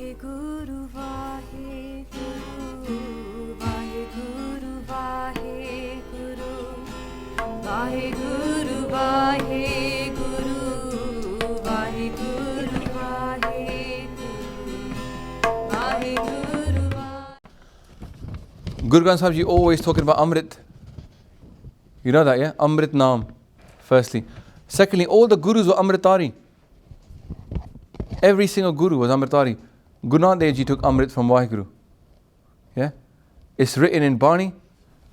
Vaheguru, Vaheguru, Vaheguru, Vaheguru, Vaheguru, Vaheguru, Vaheguru, Vaheguru, Guru Granth Sahib Ji always talking about Amrit. You know that, yeah? Amrit Naam, firstly. Secondly, all the Gurus were Amritari. Every single Guru was Amritari. Guru Nanak Dev Ji took Amrit from Vaheguru. Yeah? It's written in Bani,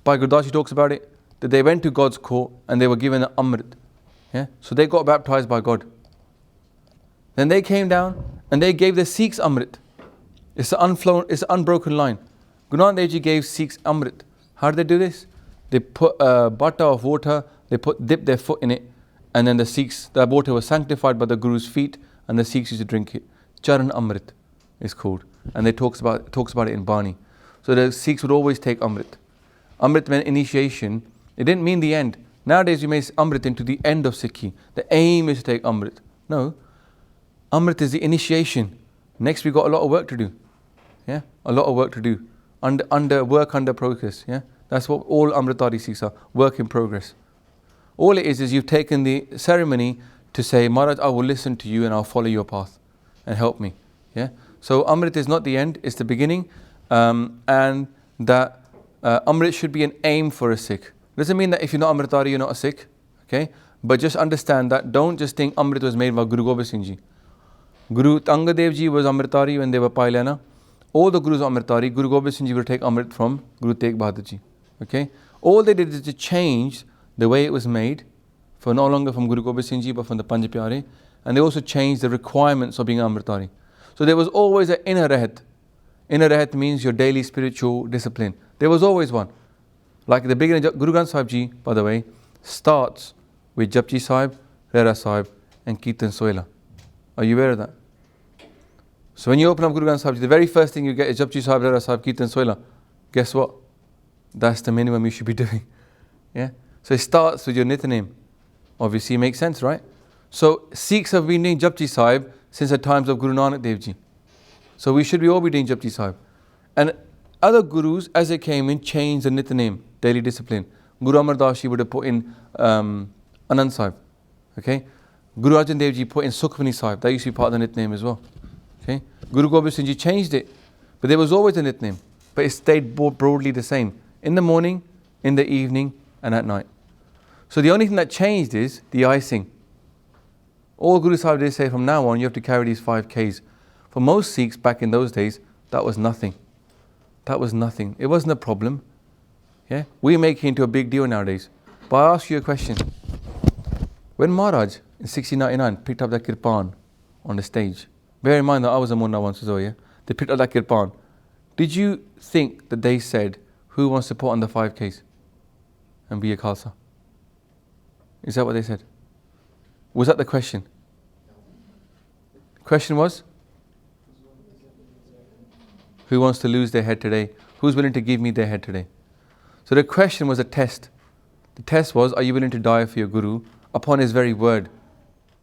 Bhai Gurdas Ji talks about it, that they went to God's court and they were given an Amrit. Yeah? So they got baptized by God. Then they came down and they gave the Sikhs Amrit. It's an unbroken line. Guru Nanak Dev Ji gave Sikhs Amrit. How did they do this? They put a butter of water, dipped their foot in it, and then the water was sanctified by the Guru's feet, and the Sikhs used to drink it. Charan Amrit is called, and they talks about it in Bani. So the Sikhs would always take Amrit. Amrit meant initiation. It didn't mean the end. Nowadays you make Amrit into the end of Sikhi. The aim is to take Amrit. No, Amrit is the initiation. Next we got a lot of work to do. Yeah, a lot of work to do. Under progress. Yeah. That's what all Amritari Sikhs are, work in progress. All it is you've taken the ceremony to say, Maharaj, I will listen to you and I'll follow your path and help me. Yeah. So Amrit is not the end, it's the beginning. And that Amrit should be an aim for a Sikh. Doesn't mean that if you're not Amritari, you're not a Sikh. Okay. But just understand that, don't just think Amrit was made by Guru Gobind Singh Ji. Guru Angad Dev Ji was Amritari when they were Pailana. All the Gurus are Amritari. Guru Gobind Singh Ji will take Amrit from Guru Tegh Bahadur Ji. Okay? All they did is to change the way it was made, for no longer from Guru Gobind Singh Ji but from the Panj Pyare, and they also changed the requirements of being Amritari. So there was always an inner rehat. Inner rehat means your daily spiritual discipline. There was always one. Like the beginning, Guru Granth Sahib Ji, by the way, starts with Japji Sahib, Rera Sahib and Kirtan Soila. Are you aware of that? So when you open up Guru Granth Sahib Ji, the very first thing you get is Japji Sahib, Rera Sahib, Kirtan Soila. Guess what? That's the minimum you should be doing. Yeah? So it starts with your Nityanem. Obviously it makes sense, right? So Sikhs have been doing Japji Sahib since the times of Guru Nanak Dev Ji. So we should all be doing Japji Sahib. And other Gurus, as they came in, changed the Nityanem, daily discipline. Guru Amar Das Ji would have put in Anand Sahib. Okay? Guru Arjan Dev Ji put in Sukhmani Sahib. That used to be part of the Nityanem as well. Okay? Guru Gobind Singh Ji changed it. But there was always a Nityanem. But it stayed broadly the same. In the morning, in the evening, and at night. So the only thing that changed is the icing. All Guru Sahib did say, from now on, you have to carry these 5 Ks. For most Sikhs back in those days, that was nothing. That was nothing. It wasn't a problem. Yeah? We make it into a big deal nowadays. But I ask you a question. When Maharaj, in 1699, picked up that kirpan on the stage, bear in mind that I was a Munna once as well, yeah? They picked up that kirpan. Did you think that they said, who wants to put on the 5 Ks and be a Khalsa? Is that what they said? Was that the question? The question was? Who wants to lose their head today? Who's willing to give me their head today? So the question was a test. The test was, are you willing to die for your Guru upon his very word?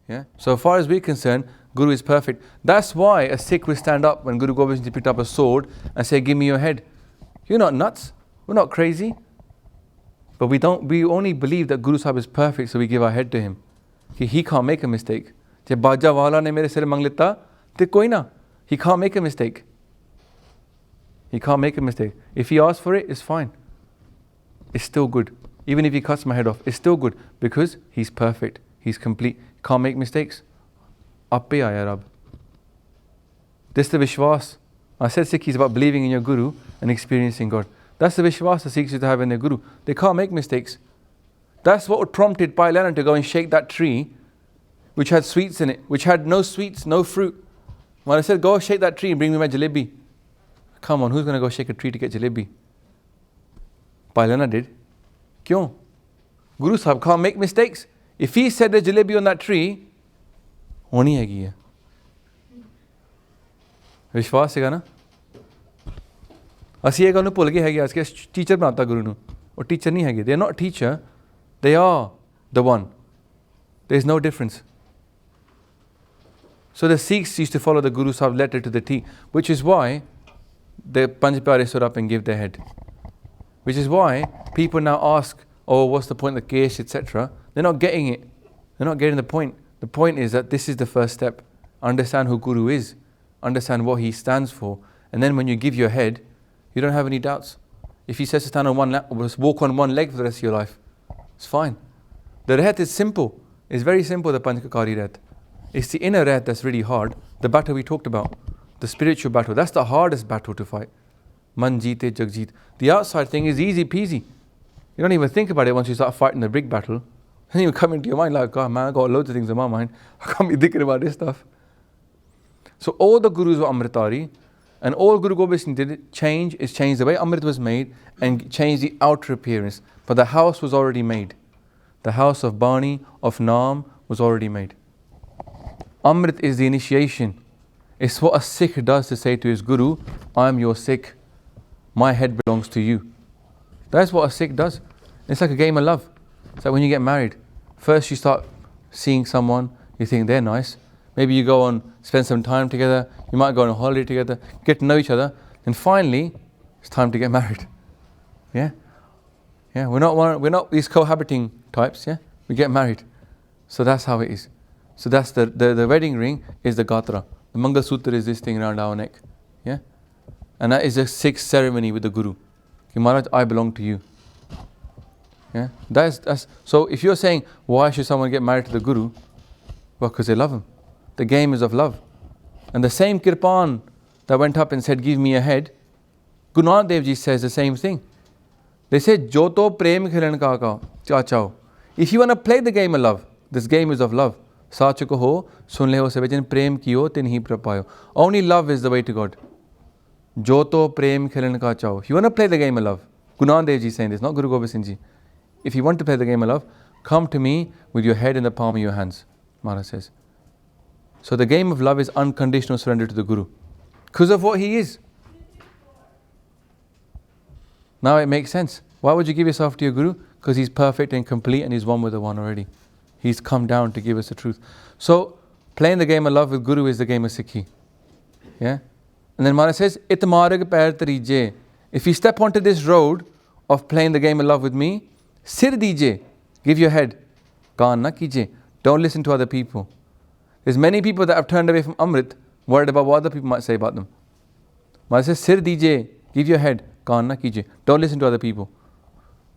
Yeah. So far as we're concerned, Guru is perfect. That's why a Sikh will stand up when Guru Gobind Singh Ji picked up a sword and say, give me your head. You're not nuts. We're not crazy. But we only believe that Guru Sahib is perfect, so we give our head to him. He can't make a mistake. He can't make a mistake. He can't make a mistake. If he asks for it, it's fine. It's still good. Even if he cuts my head off, it's still good because he's perfect. He's complete. Can't make mistakes. Appe aaya Rab. This is the Vishwas. I said Sikh is about believing in your Guru and experiencing God. That's the Vishwas the Sikhs used to have in their Guru. They can't make mistakes. That's what prompted Pai Lenan to go and shake that tree which had sweets in it, which had no sweets, no fruit. When I said, go shake that tree and bring me my jalebi. Come on, who's going to go shake a tree to get jalebi? Pai Lenan did. Kyun? Guru Sahib can't make mistakes. If he said there's jalebi on that tree, honi hegi hai. Vishwas hai na? ਅਸੀਂ ਇਹ ਗੱਲ ਨੂੰ ਭੁੱਲ ਗਏ ਹੈਗੇ ਅੱਜ ਕੇ teacher ਬਣਾਤਾ ਗੁਰੂ ਨੂੰ ਉਹ ਟੀਚਰ ਨਹੀਂ ਹੈਗੇ they are not a teacher they are the one there is no difference So the Sikhs used to follow the Guru Sahib's letter to the T, which is why the Panj Pyare stood up and gave their head. Which is why people now ask, oh, what's the point of the case, etc. They're not getting it. They're not getting the point. The point is that this is the first step. Understand who Guru is. Understand what he stands for. And then when you give your head, you don't have any doubts. If he says to stand on one leg, walk on one leg for the rest of your life, it's fine. The rehat is simple. It's very simple, the Panchakari rehat. It's the inner rehat that's really hard. The battle we talked about, the spiritual battle, that's the hardest battle to fight. Man jeete jagjeet. The outside thing is easy peasy. You don't even think about it once you start fighting the big battle. And you come into your mind like, God, man, I got loads of things in my mind. I can't be thinking about this stuff. So all the Gurus were Amritari, and all Guru Gobind Singh did it, change the way Amrit was made and change the outer appearance. But the house was already made. The house of Bani, of Naam was already made. Amrit is the initiation. It's what a Sikh does to say to his Guru, I am your Sikh. My head belongs to you. That's what a Sikh does. It's like a game of love. It's like when you get married. First you start seeing someone, you think they're nice. Maybe you go and spend some time together. You might go on a holiday together, get to know each other. And finally, it's time to get married. Yeah? Yeah, we're not these cohabiting types, yeah? We get married. So that's how it is. So that's the wedding ring is the gatra. The Mangal Sutra is this thing around our neck. Yeah? And that is a Sikh ceremony with the Guru. Ki Maharaj, I belong to you. Yeah? That's so if you're saying, why should someone get married to the Guru? Well, because they love him. The game is of love. And the same Kirpan that went up and said, give me a head, Guru Nanak Dev Ji says the same thing. They said, Joto prem khilan ka chao. If you want to play the game of love, this game is of love. Sach ko ho, sun le ho sabajin prem kiyo tinhi prapayo. Only love is the way to God. Joto prem khilan ka chao. If you want to play the game of love, Guru Nanak Dev Ji is saying this, not Guru Gobind Singh Ji. If you want to play the game of love, come to me with your head in the palm of your hands, Maharaj says. So the game of love is unconditional surrender to the Guru. Because of what he is. Now it makes sense. Why would you give yourself to your Guru? Because he's perfect and complete and he's one with the one already. He's come down to give us the truth. So playing the game of love with Guru is the game of Sikhi. Yeah? And then Maharaj says, Itmarag pair tarije. If you step onto this road of playing the game of love with me, sir dije, give your head. Kaan na kije. Don't listen to other people. There's many people that have turned away from Amrit, worried about what other people might say about them. Maharaj says, sir dije, give your head. Kaan na kije. Don't listen to other people.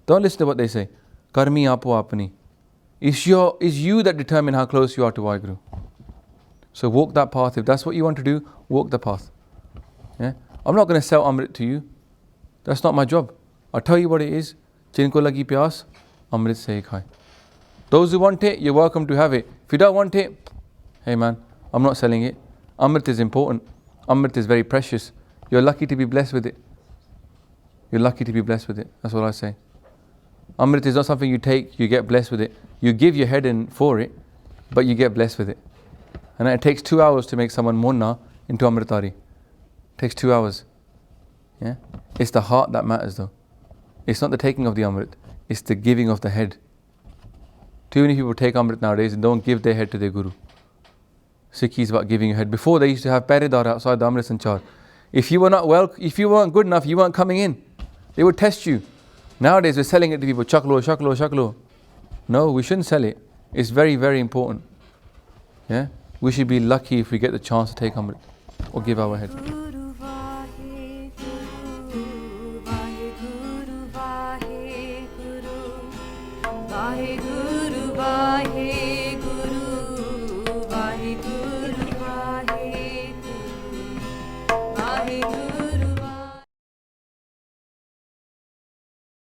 Don't listen to what they say. Karmi apo apni. It's you that determine how close you are to Waheguru. So walk that path. If that's what you want to do, walk the path. Yeah? I'm not going to sell Amrit to you. That's not my job. I'll tell you what it is. Jinko lagi pyas, Amrit se khai. Those who want it, you're welcome to have it. If you don't want it, hey man, I'm not selling it. Amrit is important. Amrit is very precious. You're lucky to be blessed with it. You're lucky to be blessed with it. That's what I say. Amrit is not something you take, you get blessed with it. You give your head in for it, but you get blessed with it. And it takes 2 hours to make someone Munna into Amritari. It takes 2 hours. Yeah? It's the heart that matters though. It's not the taking of the Amrit, it's the giving of the head. Too many people take Amrit nowadays and don't give their head to their Guru. Sikhi is about giving your head. Before they used to have Peredar outside the Amrit Sanchar. If you weren't good enough, you weren't coming in. They would test you. Nowadays we're selling it to people, chaklo, chaklo, chaklo. No, we shouldn't sell it. It's very, very important. Yeah? We should be lucky if we get the chance to take Amrit or give our head. Guru Vaheguru, Vaheguru, Vaheguru, Vaheguru, Vaheguru.